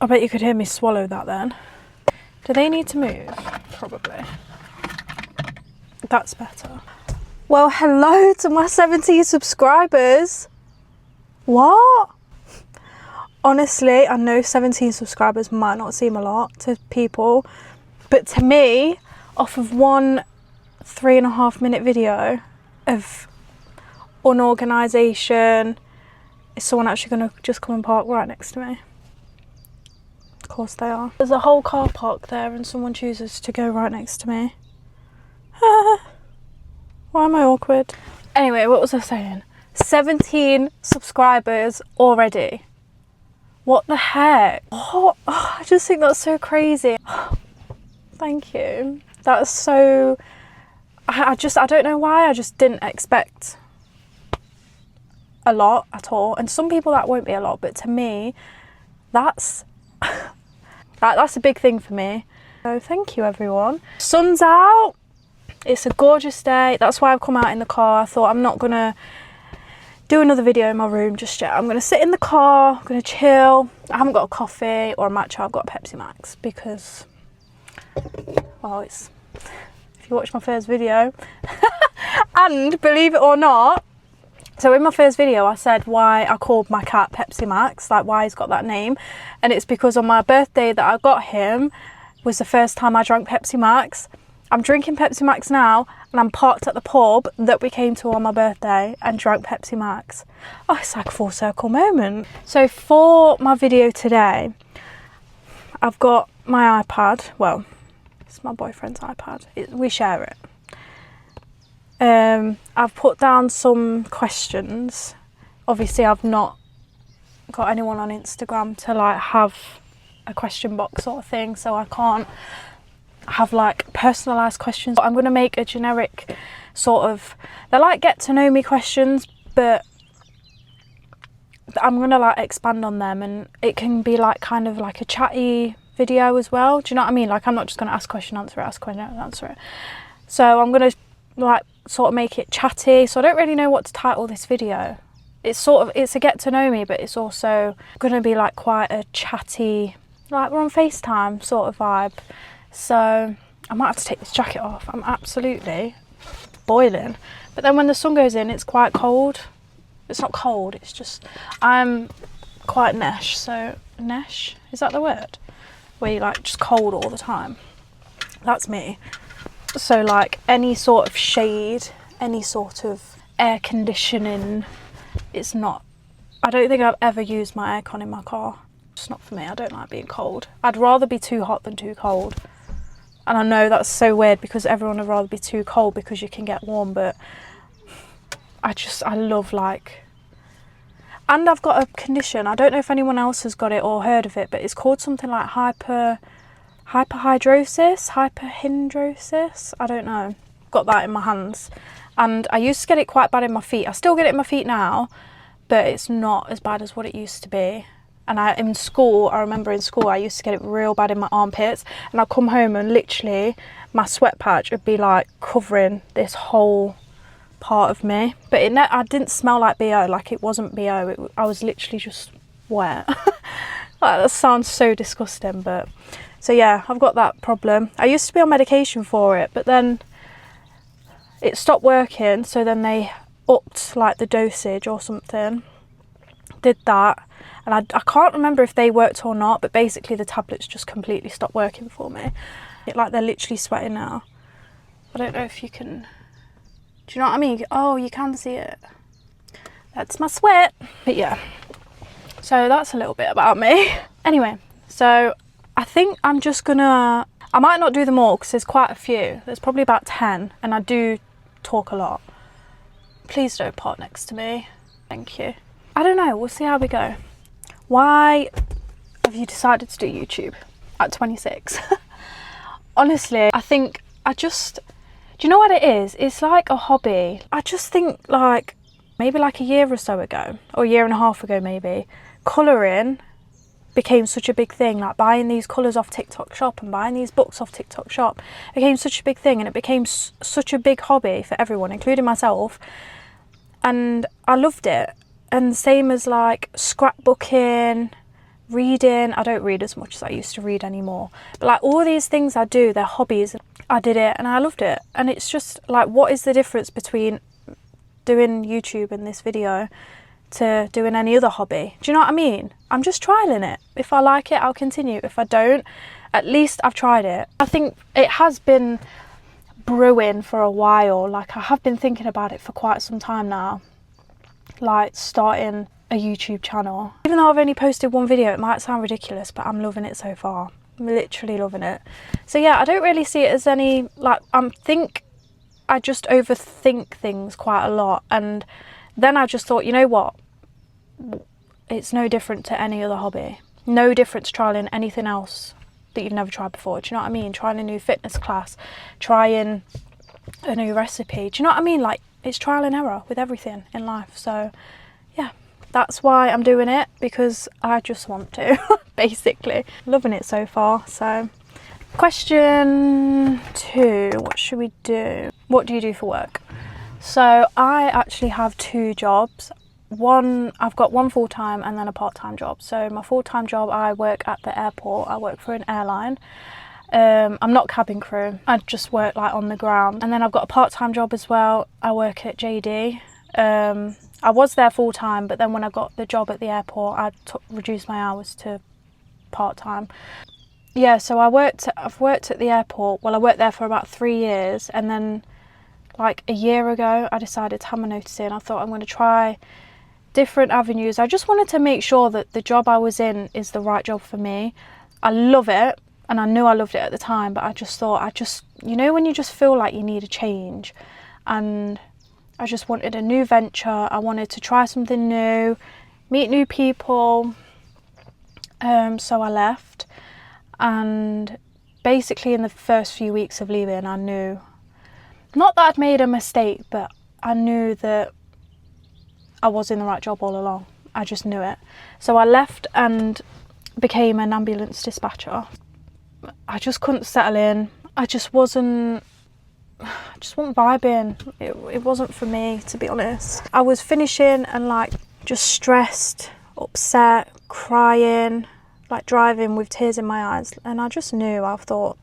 I bet you could hear me swallow that then. Do they need to move? Probably. That's better. Well, hello to my 17 subscribers. What? Honestly, I know 17 subscribers might not seem a lot to people, but to me, off of one 3.5-minute video of unorganisation, is someone actually going to just come and park right next to me? Of course they are. There's a whole car park there and someone chooses to go right next to me. Why am I awkward? Anyway, what was I saying? 17 subscribers already. What the heck? What? Oh, I just think that's so crazy. Thank you. That's so... I don't know why, I just didn't expect a lot at all. And some people that won't be a lot, but to me, that's a big thing for me. So thank you, everyone. Sun's out. It's a gorgeous day. That's why I've come out in the car. I thought I'm not gonna do another video in my room just yet. I'm gonna sit in the car, I'm gonna chill. I haven't got a coffee or a matcha, I've got a Pepsi Max because, well, it's, if you watch my first video, and believe it or not, so in my first video I said why I called my cat Pepsi Max, like why he's got that name, and it's because on my birthday that I got him was the first time I drank Pepsi Max. I'm drinking Pepsi Max now and I'm parked at the pub that we came to on my birthday and drank Pepsi Max. Oh, it's like a full circle moment. So for my video today, I've got my iPad. Well, it's my boyfriend's iPad. We share it. I've put down some questions. Obviously, I've not got anyone on Instagram to like have a question box sort of thing, so I can't have like personalized questions. I'm going to make a generic sort of, they're like get to know me questions, but I'm going to like expand on them, and it can be like kind of like a chatty video as well. Do you know what I mean? Like I'm not just going to ask question, answer it, ask question, answer it. So I'm going to like sort of make it chatty. So I don't really know what to title this video. It's sort of, it's a get to know me, but it's also going to be like quite a chatty, like we're on FaceTime sort of vibe. So I might have to take this jacket off. I'm absolutely boiling. But then when the sun goes in, it's quite cold. It's not cold, it's just, I'm quite nesh. So nesh, is that the word? Where you like just cold all the time. That's me. So like any sort of shade, any sort of air conditioning, it's not, I don't think I've ever used my aircon in my car. It's not for me, I don't like being cold. I'd rather be too hot than too cold. And I know that's so weird because everyone would rather be too cold because you can get warm, but I love like, and I've got a condition, I don't know if anyone else has got it or heard of it, but it's called something like hyperhidrosis, I don't know. Got that in my hands. And I used to get it quite bad in my feet. I still get it in my feet now, but it's not as bad as what it used to be. And in school, I remember in school, I used to get it real bad in my armpits, and I'd come home and literally my sweat patch would be like covering this whole part of me. But I didn't smell like BO, like it wasn't BO, I was literally just wet. Like, that sounds so disgusting, but so yeah, I've got that problem. I used to be on medication for it, but then it stopped working, so then they upped like the dosage or something, did that. And I can't remember if they worked or not, but basically the tablets just completely stopped working for me. Like they're literally sweating now. I don't know if you can, do you know what I mean? Oh, you can see it. That's my sweat. But yeah, so that's a little bit about me. Anyway, so I think I'm just gonna, I might not do them all because there's quite a few. There's probably about 10 and I do talk a lot. Please don't park next to me. Thank you. I don't know, we'll see how we go. Why have you decided to do YouTube at 26? Honestly, I think do you know what it is? It's like a hobby. I just think like, maybe like a year or so ago, or a year and a half ago maybe, colouring became such a big thing, like buying these colours off TikTok shop and buying these books off TikTok shop became such a big thing, and it became such a big hobby for everyone, including myself, and I loved it. And same as like scrapbooking, reading. I don't read as much as I used to read anymore. But like all these things I do, they're hobbies. I did it and I loved it. And it's just like, what is the difference between doing YouTube and this video to doing any other hobby? Do you know what I mean? I'm just trialing it. If I like it, I'll continue. If I don't, at least I've tried it. I think it has been brewing for a while. Like I have been thinking about it for quite some time now, like starting a YouTube channel. Even though I've only posted one video, it might sound ridiculous, but I'm loving it so far. I'm literally loving it. So yeah, I don't really see it as any, like, I just overthink things quite a lot. And then I just thought, you know what? It's no different to any other hobby. No different to trialing anything else that you've never tried before. Do you know what I mean? Trying a new fitness class, trying a new recipe. Do you know what I mean? Like, it's trial and error with everything in life. So yeah, that's why I'm doing it, because I just want to, basically. Loving it so far. So question 2, what should we do? What do you do for work? So I actually have 2 jobs. I've got one full-time and then a part-time job. So my full-time job, I work at the airport. I work for an airline. I'm not cabin crew. I just work like on the ground. And then I've got a part-time job as well. I work at JD. I was there full-time, but then when I got the job at the airport, I reduced my hours to part-time. Yeah, so I've worked at the airport. Well, I worked there for about 3 years, and then like a year ago, I decided to have my notice in. I thought I'm going to try different avenues. I just wanted to make sure that the job I was in is the right job for me. I love it, and I knew I loved it at the time, but I just thought, you know when you just feel like you need a change, and I just wanted a new venture. I wanted to try something new, meet new people. So I left, and basically in the first few weeks of leaving, I knew, not that I'd made a mistake, but I knew that I was in the right job all along. I just knew it. So I left and became an ambulance dispatcher. I just couldn't settle in. I just wasn't vibing. It wasn't for me, to be honest. I was finishing and like just stressed, upset, crying, like driving with tears in my eyes. And I just knew, I thought,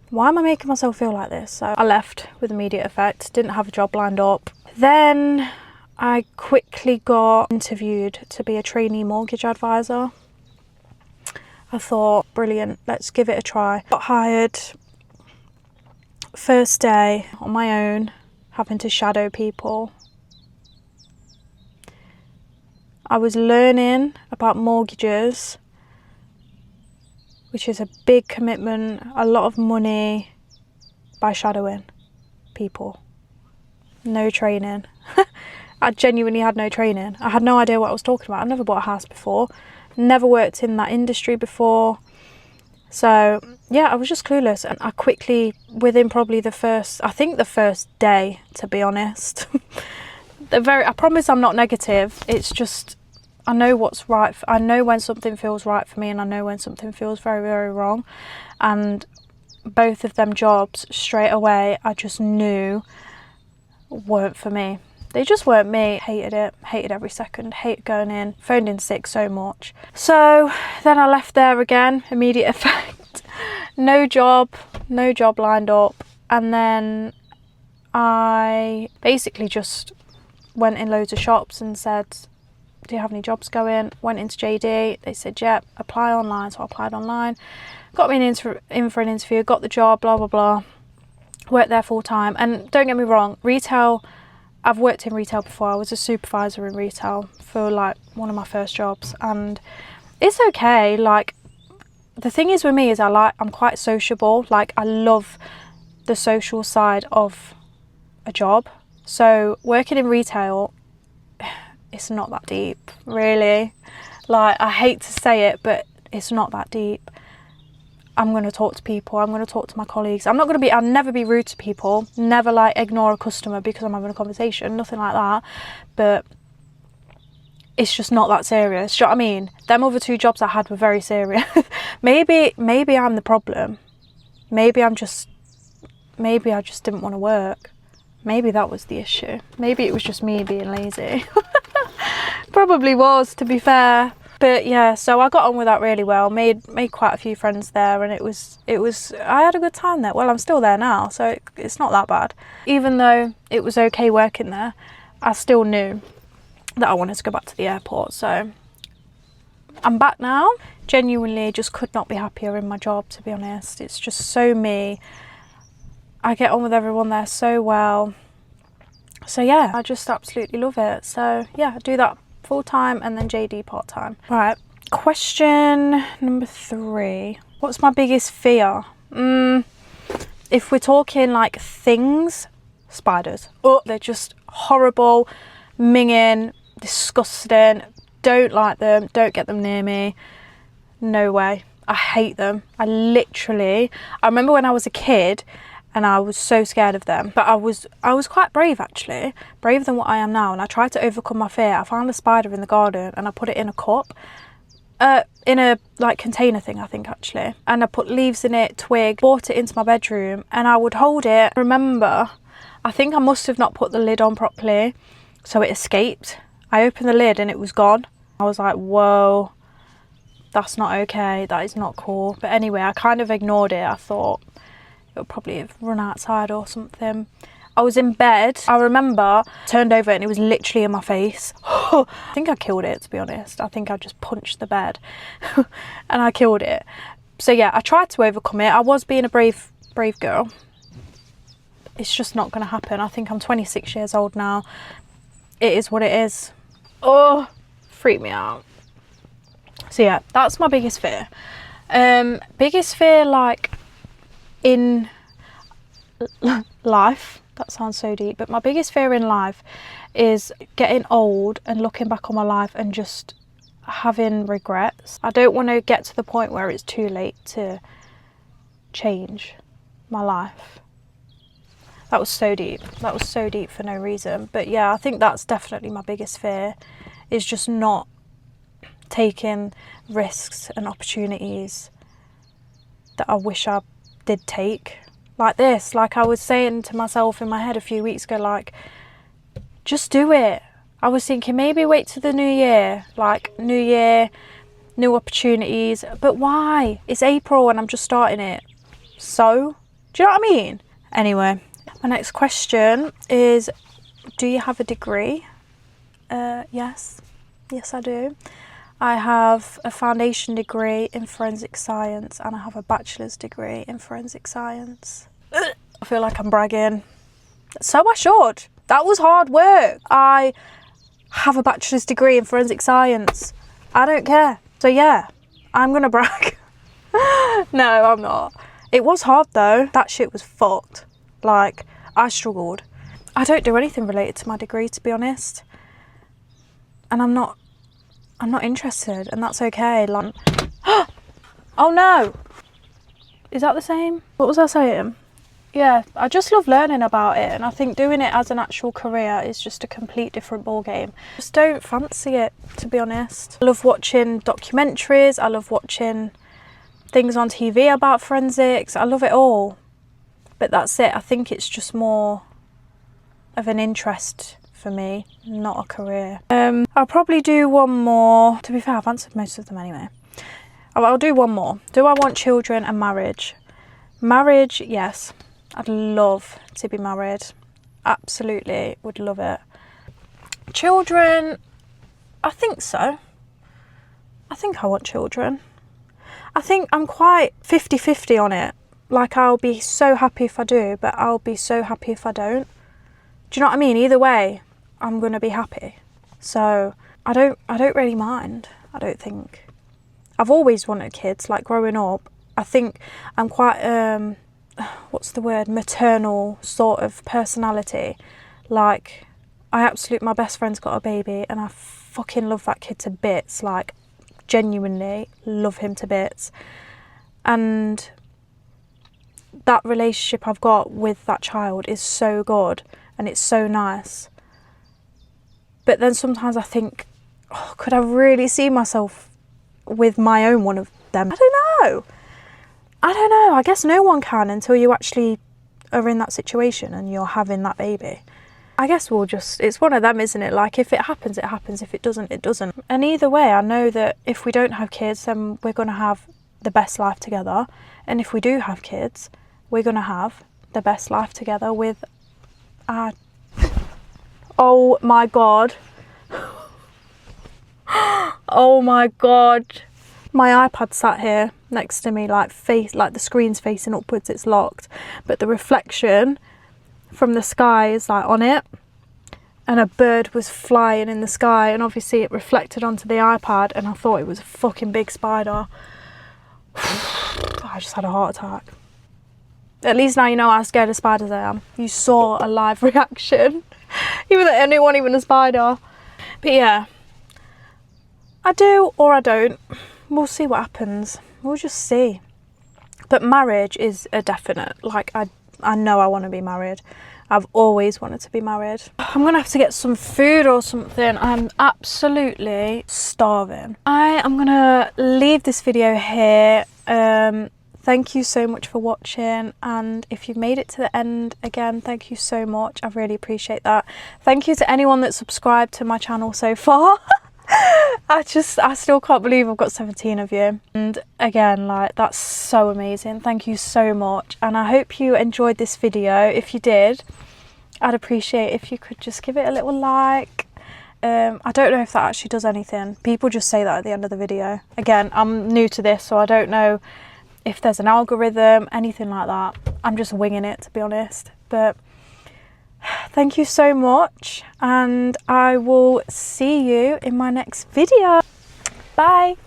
why am I making myself feel like this? So I left with immediate effect, didn't have a job lined up. Then I quickly got interviewed to be a trainee mortgage advisor. I thought, brilliant, let's give it a try. Got hired, first day on my own, having to shadow people. I was learning about mortgages, which is a big commitment, a lot of money, by shadowing people. No training. I genuinely had no training. I had no idea what I was talking about. I'd never bought a house before, never worked in that industry before. So yeah, I was just clueless, and I quickly, within probably the first day, to be honest, I promise I'm not negative. It's just, I know what's right. I know when something feels right for me, and I know when something feels very, very wrong. And both of them jobs, straight away, I just knew weren't for me. They just weren't me. Hated it, hated every second, hated going in, phoned in sick so much. So then I left there again, immediate effect. No job lined up. And then I basically just went in loads of shops and said, do you have any jobs going? Went into JD, they said, yeah, apply online. So I applied online, got me in for an interview, got the job, blah, blah, blah. Worked there full time. And don't get me wrong, retail, I've worked in retail before. I was a supervisor in retail for like one of my first jobs, and it's okay. Like, the thing is with me is I'm quite sociable. Like, I love the social side of a job. So working in retail, it's not that deep, really. Like, I hate to say it, but it's not that deep. I'm going to talk to people, I'm going to talk to my colleagues. I'll never be rude to people, never like ignore a customer because I'm having a conversation, nothing like that. But it's just not that serious. Do you know what I mean? Them other 2 jobs I had were very serious. maybe I'm the problem. Maybe I just didn't want to work. Maybe that was the issue. Maybe it was just me being lazy. Probably was, to be fair. But yeah, so I got on with that really well, made quite a few friends there, and it was I had a good time there. Well, I'm still there now, so it's not that bad. Even though it was okay working there, I still knew that I wanted to go back to the airport. So I'm back now. Genuinely just could not be happier in my job, to be honest. It's just so me. I get on with everyone there so well. So yeah, I just absolutely love it. So yeah, I do that full time and then JD part time. Right, question number 3. What's my biggest fear? If we're talking like things, spiders. Oh, they're just horrible, minging, disgusting. Don't like them. Don't get them near me. No way. I hate them. I remember when I was a kid and I was so scared of them, but I was quite brave, actually, braver than what I am now, and I tried to overcome my fear. I found a spider in the garden and I put it in a cup, in a like container thing, I think, actually, and I put leaves in it, twig, brought it into my bedroom, and I would hold it. Remember, I think I must have not put the lid on properly, so it escaped. I opened the lid and it was gone. I was like, whoa, that's not okay, that is not cool. But anyway, I kind of ignored it. I thought it would probably have run outside or something. I was in bed, I remember, turned over and it was literally in my face. I think I killed it, to be honest. I think I just punched the bed and I killed it. So yeah, I tried to overcome it. I was being a brave girl. It's just not going to happen. I think I'm 26 years old now. It is what it is. Oh, freak me out. So yeah, that's my biggest fear. Biggest fear, like, in life, that sounds so deep, but my biggest fear in life is getting old and looking back on my life and just having regrets. I don't want to get to the point where it's too late to change my life. That was so deep. That was so deep for no reason. But yeah, I think that's definitely my biggest fear, is just not taking risks and opportunities that I wish I did take. Like this, like I was saying to myself in my head a few weeks ago, like, just do it. I was thinking maybe wait till the new year, like new year, new opportunities. But why? It's April and I'm just starting it. So, do you know what I mean? Anyway, my next question is, do you have a degree? Yes. Yes, I do. I have a foundation degree in forensic science and I have a bachelor's degree in forensic science. I feel like I'm bragging. So I should. That was hard work. I have a bachelor's degree in forensic science. I don't care. So yeah, I'm gonna brag. No, I'm not. It was hard though. That shit was fucked. Like, I struggled. I don't do anything related to my degree, to be honest. And I'm not interested, and that's okay. Like, oh no, is that the same? What was I saying? Yeah, I just love learning about it, and I think doing it as an actual career is just a complete different ball game. Just don't fancy it, to be honest. I love watching documentaries. I love watching things on TV about forensics. I love it all, but that's it. I think it's just more of an interest for me, not a career. I'll probably do one more. To be fair, I've answered most of them anyway. I'll do one more. Do I want children and marriage? Marriage, yes. I'd love to be married. Absolutely would love it. Children, I think so. I think I want children. I think I'm quite 50-50 on it. Like, I'll be so happy if I do, but I'll be so happy if I don't. Do you know what I mean? Either way, I'm gonna be happy. So I don't really mind, I don't think. I've always wanted kids, like growing up. I think I'm quite what's the word, maternal sort of personality. Like, my best friend's got a baby and I fucking love that kid to bits, like genuinely love him to bits. And that relationship I've got with that child is so good and it's so nice. But then sometimes I think, oh, could I really see myself with my own one of them? I don't know. I guess no one can until you actually are in that situation and you're having that baby. I guess we'll just, it's one of them, isn't it? Like, if it happens, it happens. If it doesn't, it doesn't. And either way, I know that if we don't have kids, then we're going to have the best life together. And if we do have kids, we're going to have the best life together with our... Oh my God. Oh my God. My iPad sat here next to me, like the screen's facing upwards, it's locked. But the reflection from the sky is like on it. And a bird was flying in the sky, and obviously it reflected onto the iPad, and I thought it was a fucking big spider. I just had a heart attack. At least now you know how scared of spiders I am. You saw a live reaction. Even though it wasn't even a spider. But yeah, I do or I don't. We'll see what happens. We'll just see. But marriage is a definite. Like, I know I want to be married. I've always wanted to be married. I'm gonna have to get some food or something. I'm absolutely starving. I am gonna leave this video here. Thank you so much for watching, and if you've made it to the end, again, thank you so much. I really appreciate that. Thank you to anyone that subscribed to my channel so far. I still can't believe I've got 17 of you, and again, like, that's so amazing. Thank you so much, and I hope you enjoyed this video. If you did, I'd appreciate if you could just give it a little like. I don't know if that actually does anything. People just say that at the end of the video. Again, I'm new to this, so I don't know if there's an algorithm, anything like that. I'm just winging it, to be honest. But thank you so much, and I will see you in my next video. Bye.